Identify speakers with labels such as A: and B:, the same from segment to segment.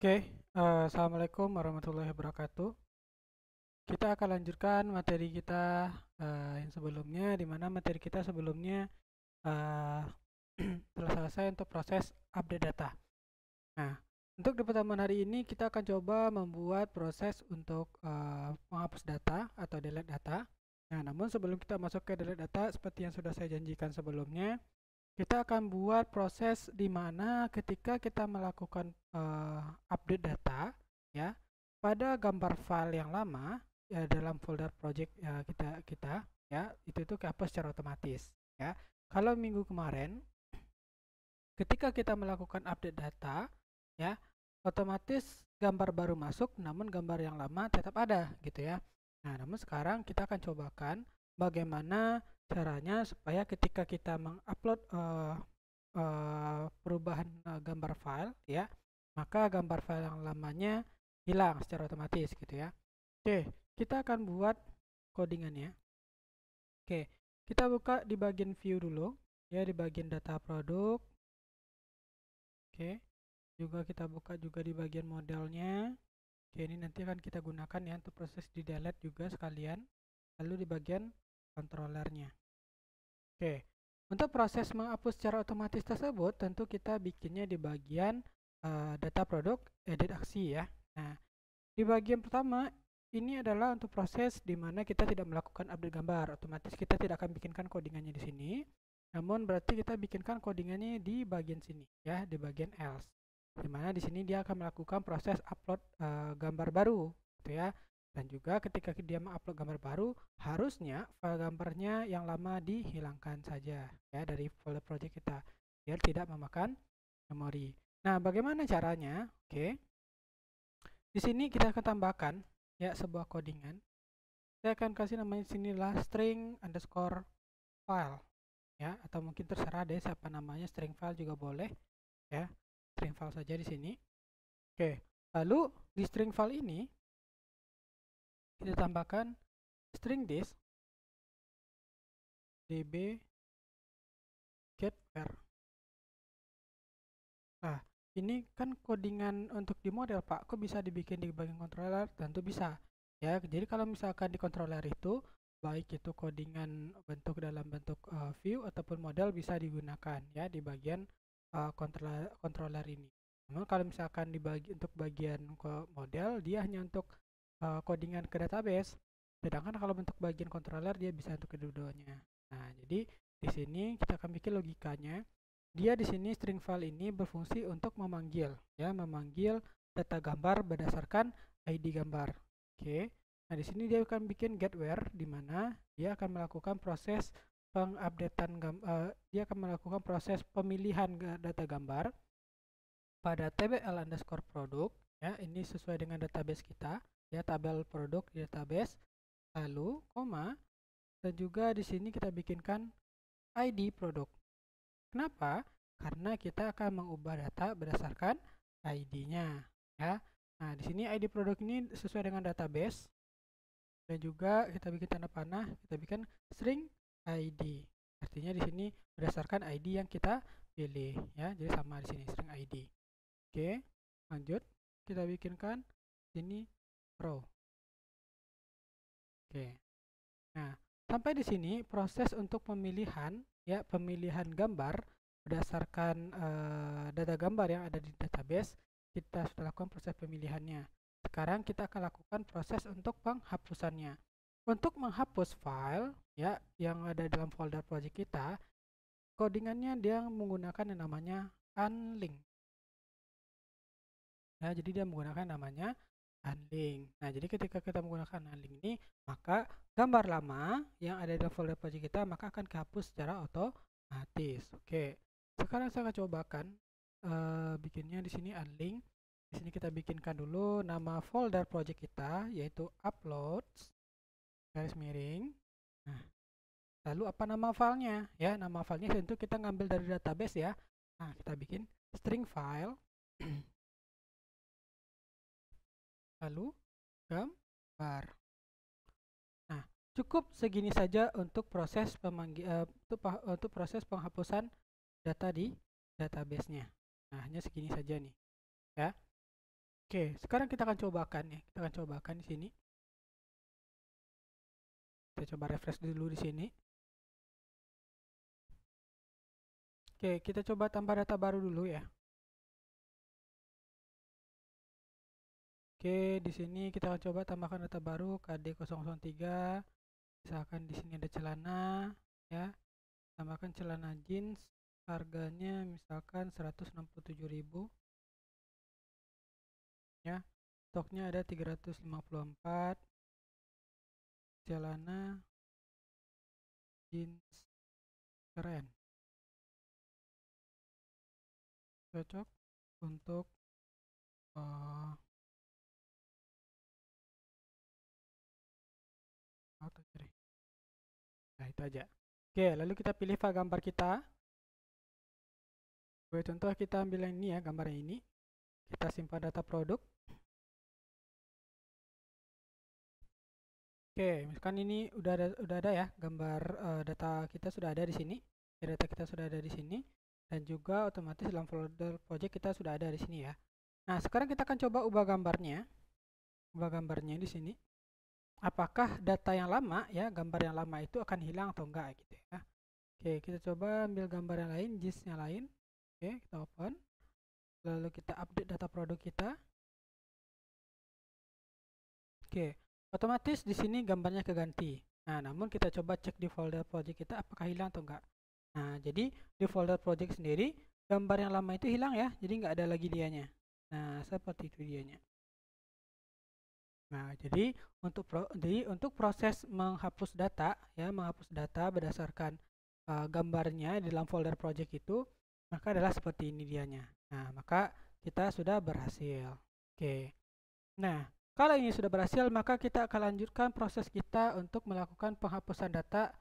A: Oke, Assalamualaikum warahmatullahi wabarakatuh. Kita akan lanjutkan materi kita yang sebelumnya, di mana materi kita sebelumnya eh, telah selesai untuk proses update data. Nah, untuk di pertemuan hari ini kita akan coba membuat proses untuk menghapus data atau delete data. Nah, namun sebelum kita masuk ke delete data, seperti yang sudah saya janjikan sebelumnya, kita akan buat proses di mana ketika kita melakukan update data ya pada gambar file yang lama ya, dalam folder project ya, kita ya itu kehapus secara otomatis ya. Kalau minggu kemarin ketika kita melakukan update data ya otomatis gambar baru masuk namun gambar yang lama tetap ada gitu ya. Nah, namun sekarang kita akan cobakan bagaimana caranya supaya ketika kita mengupload perubahan gambar file ya, maka gambar file yang lamanya hilang secara otomatis gitu ya. Oke, kita akan buat codingannya. Oke, kita buka di bagian view dulu ya, di bagian data produk. Oke, juga kita buka juga di bagian modelnya. Oke, ini nanti akan kita gunakan ya untuk proses di delete juga sekalian. Lalu di bagian controllernya. Oke, untuk proses menghapus secara otomatis tersebut tentu kita bikinnya di bagian data produk edit aksi ya. Nah, di bagian pertama ini adalah untuk proses di mana kita tidak melakukan update gambar, otomatis kita tidak akan bikinkan codingannya di sini. Namun berarti kita bikinkan codingannya di bagian sini ya, di bagian else. Di mana di sini dia akan melakukan proses upload gambar baru gitu ya. Dan juga ketika dia mengupload gambar baru, harusnya file gambarnya yang lama dihilangkan saja ya dari folder project kita biar tidak memakan memori. Nah, bagaimana caranya? Oke. Di sini kita akan tambahkan ya sebuah codingan. Saya akan kasih namanya sinilah string underscore file ya, atau mungkin terserah deh siapa namanya, string file juga boleh ya. String file saja di sini. Oke. Lalu di string file ini kita tambahkan string this db get where. Nah, ini kan codingan untuk di model Pak, kok bisa dibikin di bagian controller? Tentu bisa. Ya, jadi kalau misalkan di controller itu, baik itu codingan bentuk dalam bentuk view ataupun model bisa digunakan ya di bagian controller ini. Namun kalau misalkan untuk bagian model, dia hanya untuk codingan ke database. Sedangkan kalau bentuk bagian controller dia bisa untuk kedua-duanya. Nah, jadi di sini kita akan bikin logikanya. Dia di sini string file ini berfungsi untuk memanggil ya, memanggil data gambar berdasarkan ID gambar. Oke. Nah, di sini dia akan bikin get where di mana dia akan melakukan proses pengupdatean dia akan melakukan proses pemilihan data gambar pada tbl underscore produk ya, ini sesuai dengan database kita ya, tabel produk di database, lalu koma, dan juga di sini kita bikinkan ID produk. Kenapa? Karena kita akan mengubah data berdasarkan ID-nya ya. Nah, di sini ID produk ini sesuai dengan database dan juga kita bikin tanda panah, kita bikin string ID. Artinya di sini berdasarkan ID yang kita pilih ya. Jadi sama di sini string ID. Oke, lanjut kita bikinkan sini row. Oke. Nah, sampai di sini proses untuk pemilihan ya, pemilihan gambar berdasarkan data gambar yang ada di database kita sudah lakukan proses pemilihannya. Sekarang kita akan lakukan proses untuk penghapusannya. Untuk menghapus file ya yang ada dalam folder project kita, codingannya dia menggunakan yang namanya unlink. Nah, jadi dia menggunakan namanya unlink. Nah, jadi ketika kita menggunakan unlink ini, maka gambar lama yang ada di folder project kita maka akan dihapus secara otomatis. Oke. Sekarang saya akan cobakan bikinnya di sini unlink. Di sini kita bikinkan dulu nama folder project kita yaitu uploads garis miring. Nah, lalu apa nama filenya? Ya, nama filenya tentu kita ngambil dari database ya. Nah, kita bikin string file lalu gambar. Nah, cukup segini saja untuk proses untuk proses penghapusan data di database-nya. Nah, hanya segini saja nih, ya. Oke, sekarang kita akan cobakan ya. Kita akan cobakan di sini. Kita coba refresh dulu di sini. Oke, kita coba tambah data baru dulu ya. Oke, di sini kita akan coba tambahkan data baru KD003. Misalkan di sini ada celana ya. Tambahkan celana jeans, harganya misalkan 167.000 ya. Stoknya ada 354 celana jeans keren. Cocok untuk nah, itu aja. Oke, lalu kita pilih file gambar kita. Sebagai contoh kita ambil yang ini ya, gambar yang ini. Kita simpan data produk. Oke, misalkan ini udah ada ya, gambar data kita sudah ada di sini. Data kita sudah ada di sini dan juga otomatis dalam folder project kita sudah ada di sini ya. Nah, sekarang kita akan coba ubah gambarnya. Ubah gambarnya di sini. Apakah data yang lama ya, gambar yang lama itu akan hilang atau enggak gitu ya. Oke, kita coba ambil gambar yang lain, JIS yang lain. Oke, kita open. Lalu kita update data produk kita. Oke, otomatis di sini gambarnya keganti. Nah, namun kita coba cek di folder project kita apakah hilang atau enggak. Nah, jadi di folder project sendiri gambar yang lama itu hilang ya, jadi nggak ada lagi dianya. Nah, seperti itu dianya. Nah, jadi untuk proses menghapus data ya, menghapus data berdasarkan gambarnya di dalam folder project itu, maka adalah seperti ini dianya. Nah, maka kita sudah berhasil. Oke. Nah, kalau ini sudah berhasil, maka kita akan lanjutkan proses kita untuk melakukan penghapusan data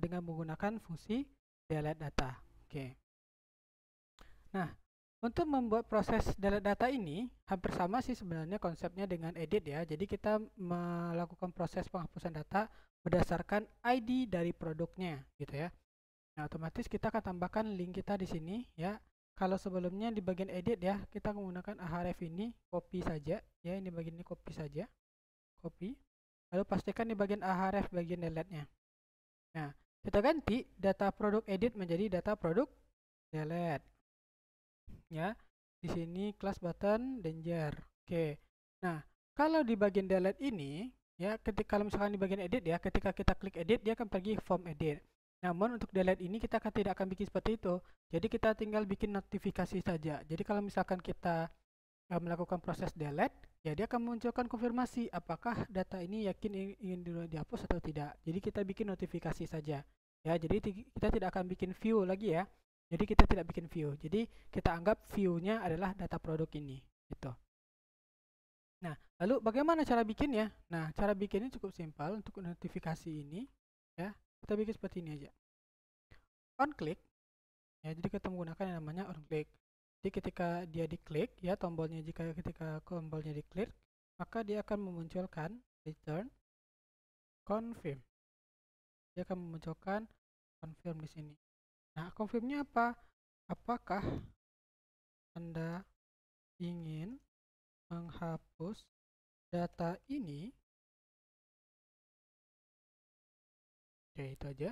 A: dengan menggunakan fungsi delete data. Oke. Nah, untuk membuat proses delete data ini hampir sama sih sebenarnya konsepnya dengan edit ya. Jadi kita melakukan proses penghapusan data berdasarkan ID dari produknya gitu ya. Nah, otomatis kita akan tambahkan link kita di sini ya. Kalau sebelumnya di bagian edit ya, kita menggunakan ahref ini, copy saja ya, ini bagian ini copy saja. Copy. Lalu pastikan di bagian ahref bagian delete-nya. Nah, kita ganti data produk edit menjadi data produk delete. Ya, di sini class button danger. Oke. Nah, kalau di bagian delete ini ya, kalau misalkan di bagian edit ya, ketika kita klik edit dia akan pergi form edit. Namun untuk delete ini kita tidak akan bikin seperti itu. Jadi kita tinggal bikin notifikasi saja. Jadi kalau misalkan kita melakukan proses delete, ya dia akan memunculkan konfirmasi apakah data ini yakin ingin dihapus atau tidak. Jadi kita bikin notifikasi saja. Ya, jadi kita tidak akan bikin view lagi ya. Jadi kita tidak bikin view. Jadi kita anggap view-nya adalah data produk ini, gitu. Nah, lalu bagaimana cara bikinnya? Nah, cara bikinnya cukup simpel untuk notifikasi ini, ya. Kita bikin seperti ini aja. On click, ya. Jadi kita menggunakan yang namanya on click. Jadi ketika dia diklik, ya tombolnya ketika tombolnya diklik, maka dia akan memunculkan return confirm. Dia akan memunculkan confirm di sini. Nah, confirmnya apa? Apakah Anda ingin menghapus data ini? Oke, itu aja.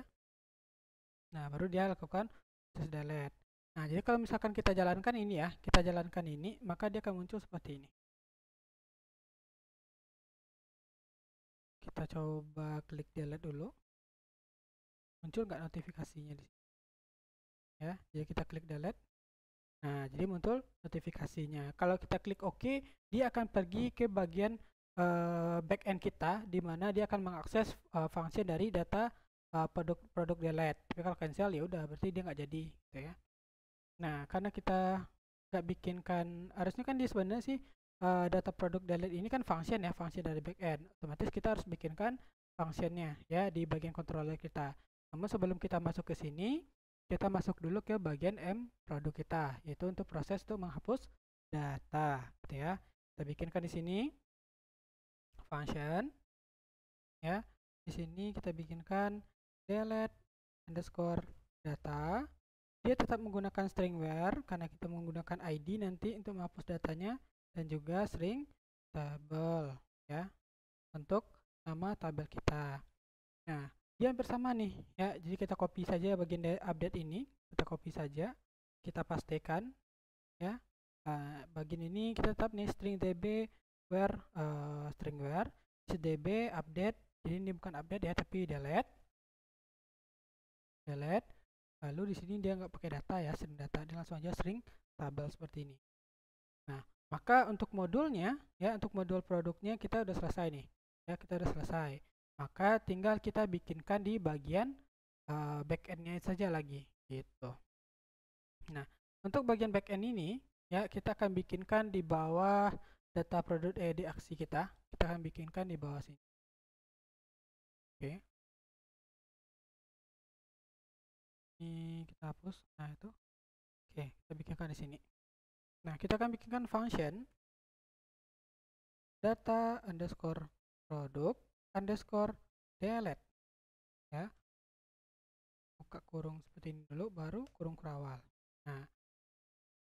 A: Nah, baru dia lakukan proses delete. Nah, jadi kalau misalkan kita jalankan ini ya, kita jalankan ini, maka dia akan muncul seperti ini. Kita coba klik delete dulu. Muncul nggak notifikasinya di sini? Ya, jadi kita klik delete. Nah, jadi muncul notifikasinya. Kalau kita klik OK, dia akan pergi ke bagian backend kita, di mana dia akan mengakses fungsi dari data produk delete. Tapi kalau cancel ya udah, berarti dia nggak jadi, gitu ya. Nah, karena kita nggak bikinkan, harusnya kan dia sebenarnya sih data produk delete ini kan function ya, function dari backend. Otomatis kita harus bikinkan functionnya ya di bagian controller kita. Namun sebelum kita masuk ke sini, kita masuk dulu ke bagian M produk kita, yaitu untuk proses untuk menghapus data, gitu ya. Kita bikinkan di sini function, ya. Di sini kita bikinkan delete underscore data. Dia tetap menggunakan string where karena kita menggunakan ID nanti untuk menghapus datanya. dan juga string tabel ya untuk nama tabel kita. Nah, dia hampir sama nih ya. Jadi kita copy saja bagian dari update ini, kita copy saja, kita pastekan ya. Bagian ini kita tetap nih string db where string where db update. Jadi ini bukan update ya, tapi delete. Lalu di sini dia nggak pakai data ya, string data, dia langsung aja string tabel seperti ini. Nah, maka untuk modulnya ya, untuk modul produknya kita udah selesai nih ya, kita udah selesai. Maka tinggal kita bikinkan di bagian backend-nya saja lagi gitu. Nah, untuk bagian backend ini ya, kita akan bikinkan di bawah data produk di aksi kita akan bikinkan di bawah sini. Oke. Ini kita hapus. Nah, itu. Oke, kita bikinkan di sini. Nah, kita akan bikinkan function data underscore produk underscore delete ya. Buka kurung seperti ini dulu, baru kurung kurawal. Nah,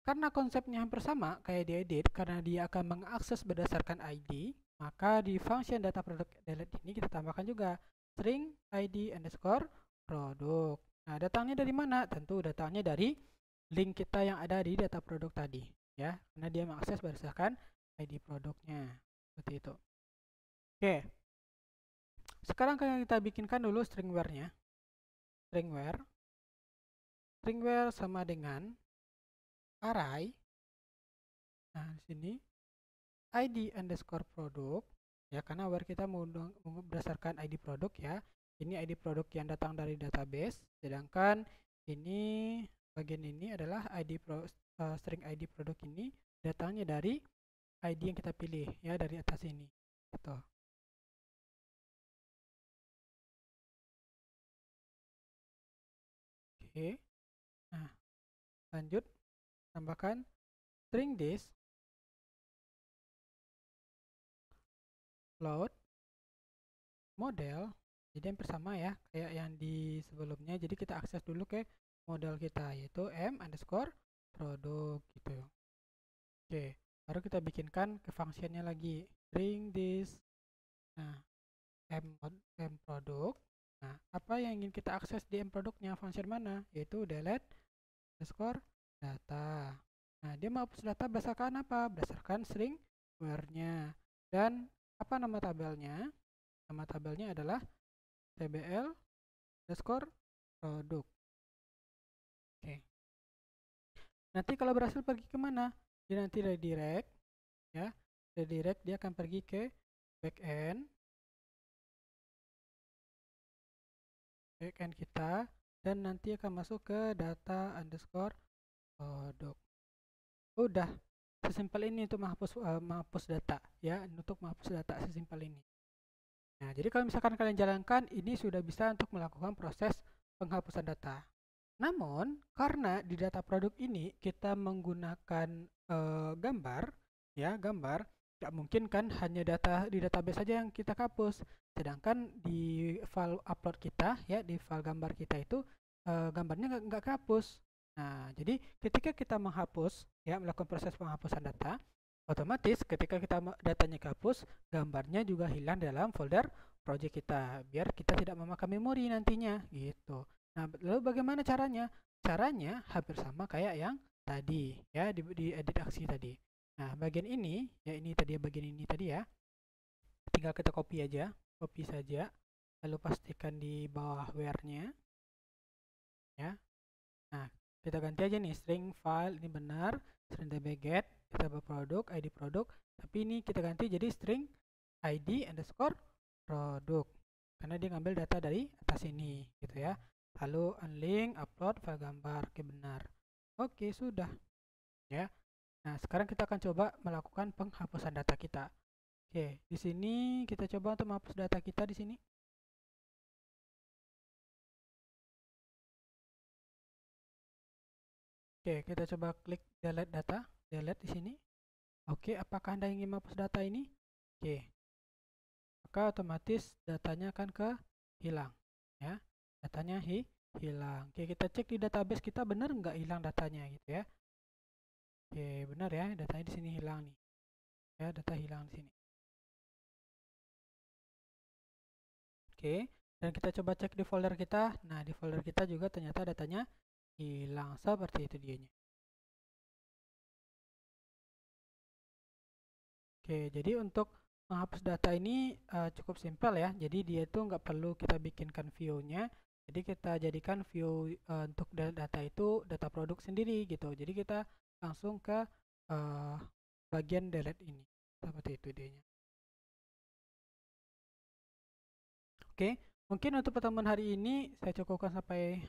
A: karena konsepnya hampir sama kayak diedit, karena dia akan mengakses berdasarkan ID, maka di function data product delete ini kita tambahkan juga string ID underscore produk. Nah, datangnya dari mana? Tentu datangnya dari link kita yang ada di data produk tadi ya, karena dia mengakses berdasarkan ID produknya seperti itu. Oke, sekarang kita bikinkan dulu string where-nya. String where sama dengan array. Nah, di sini ID underscore produk ya, karena where kita mau berdasarkan ID produk ya. Ini ID produk yang datang dari database, sedangkan ini bagian ini adalah string ID produk ini datangnya dari ID yang kita pilih ya, dari atas ini gitu. Oke. Nah, lanjut tambahkan string this load model. Jadi hampir sama ya kayak yang di sebelumnya. Jadi kita akses dulu ke model kita, yaitu m underscore produk gitu. Oke, baru kita bikinkan ke functionnya lagi, string this. Nah, m produk. Nah, apa yang ingin kita akses di m produknya, function mana? Yaitu delete underscore data. Nah, dia mau hapus data berdasarkan apa? Berdasarkan string where-nya. Dan apa nama tabelnya? Nama tabelnya adalah tbl underscore produk. Oke. Nanti kalau berhasil pergi kemana? Dia nanti redirect ya. Redirect dia akan pergi ke backend kita, dan nanti akan masuk ke data underscore produk. Udah sesimpel ini untuk menghapus data ya, untuk menghapus data sesimpel ini. Nah, jadi kalau misalkan kalian jalankan, ini sudah bisa untuk melakukan proses penghapusan data. Namun, karena di data produk ini kita menggunakan gambar, ya gambar, nggak mungkin kan hanya data di database saja yang kita hapus. Sedangkan di file upload kita, ya di file gambar kita itu gambarnya nggak kehapus. Nah, jadi ketika kita menghapus, ya melakukan proses penghapusan data, otomatis ketika kita datanya kehapus, gambarnya juga hilang dalam folder project kita, biar kita tidak memakan memori nantinya gitu. Nah, lalu bagaimana caranya? Caranya hampir sama kayak yang tadi ya, di edit aksi tadi. Nah, bagian ini ya, ini tadi ya, bagian ini tadi ya. Tinggal kita copy aja, copy saja. Lalu pastikan di bawah where-nya. Ya. Nah, kita ganti aja nih string file ini benar, string dbget, kita produk, ID produk, tapi ini kita ganti jadi string ID underscore produk, karena dia ngambil data dari atas ini gitu ya. Lalu unlink, upload file gambar, oke benar. Oke, sudah ya. Nah, sekarang kita akan coba melakukan penghapusan data kita. Oke, di sini kita coba untuk menghapus data kita di sini. Oke, kita coba klik delete data, delete di sini. Oke, apakah Anda ingin menghapus data ini? Oke, maka otomatis datanya akan hilang ya, datanya hilang. Oke, kita cek di database kita benar nggak hilang datanya gitu ya. Oke, benar ya, datanya di sini hilang nih. ya, data hilang di sini. Oke, dan kita coba cek di folder kita. Nah, di folder kita juga ternyata datanya hilang, seperti itu dianya. Oke, jadi untuk menghapus data ini cukup simpel ya. Jadi dia itu nggak perlu kita bikinkan view-nya. Jadi kita jadikan view untuk data itu data produk sendiri gitu. Jadi kita langsung ke bagian delete ini. Seperti itu idenya. Oke, mungkin untuk pertemuan hari ini saya cukupkan sampai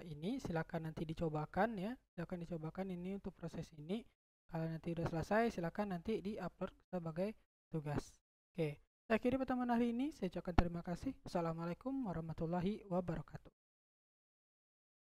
A: ini. Silakan nanti dicobakan ya. Silakan dicobakan ini untuk proses ini. Kalau nanti udah selesai, silakan nanti di-upload sebagai tugas. Oke, saya akhiri pertemuan hari ini. Saya ucapkan terima kasih. Assalamualaikum warahmatullahi wabarakatuh.